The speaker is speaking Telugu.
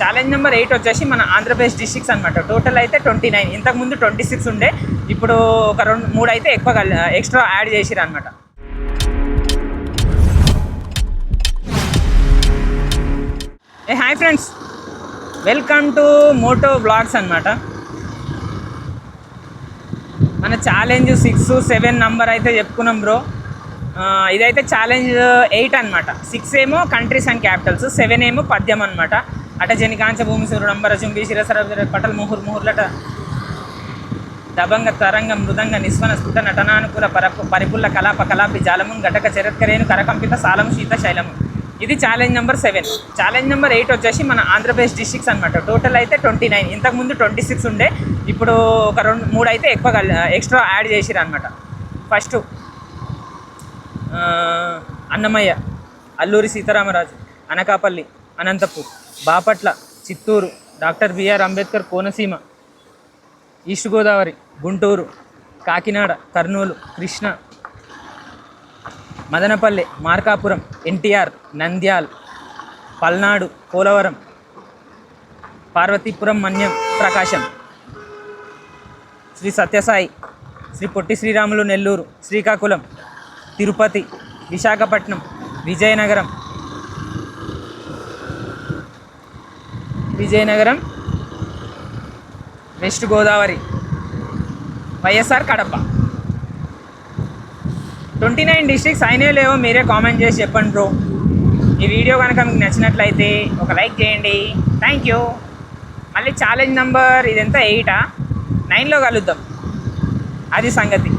ఛాలెంజ్ నెంబర్ 8 వచ్చేసి మన ఆంధ్రప్రదేశ్ డిస్ట్రిక్ట్స్ అనమాట. టోటల్ అయితే 29. ఇంతకుముందు 26 ఉండే, ఇప్పుడు ఒక 2-3 అయితే ఎక్కువ ఎక్స్ట్రా యాడ్ చేసిరు అనమాట. Hi friends, welcome to moto blogs అనమాట. మన ఛాలెంజ్ 6-7 నంబర్ అయితే చెప్పుకున్నాం బ్రో. ఇదైతే ఛాలెంజ్ 8 అనమాట. 6 ఏమో కంట్రీస్ అండ్ క్యాపిటల్స్, 7 ఏమో పద్యం అనమాట. అటజని కాంచ భూమి సూర్యుడు నంబర చుంబి శిరసర పటల్ ముహుర్లట దబంగ తరంగ మృదంగ నిస్వన స్ఫుట నటనానుకూల పరిపుల్ల కలాప కలాపి జాలము ఘటక చరత్కరేను కరకంపిత సాలము శీత శైలము. ఇది ఛాలెంజ్ నెంబర్ 7. ఛాలెంజ్ నెంబర్ 8 వచ్చేసి మన ఆంధ్రప్రదేశ్ డిస్ట్రిక్ట్స్ అనమాట. టోటల్ అయితే 29. ఇంతకుముందు 26 ఉండే, ఇప్పుడు ఒక 2-3 అయితే ఎక్కువ ఎక్స్ట్రా యాడ్ చేసిరు అనమాట. First Annamayya, Alluri Sitaramaraju, Anakapalli, Anantapur, Bapatla, Chittoor, doctor BR Ambedkar Konaseema, east Godavari, Guntur, Kakinada, Kurnool, Krishna, Madanapalle, Markapuram, NTR, Nandyal, Palnadu, Polavaram, Parvathipuram, Manyam, Prakasam, Sri Sathyasai, Sri Potti Sriramulu, Nellore, Srikakulam, Tirupati, Visakhapatnam, Vizianagaram, west Godavari, YSR Kadapa. 29 districts అయినా లేవో మీరే కామెంట్ చేసి చెప్పండి బ్రో. ఈ వీడియో కనుక మీకు నచ్చినట్లయితే ఒక లైక్ చేయండి. Thank you. మళ్ళీ ఛాలెంజ్ నెంబర్ ఇదంతా 8, 9లో కలుద్దాం. అది సంగతి.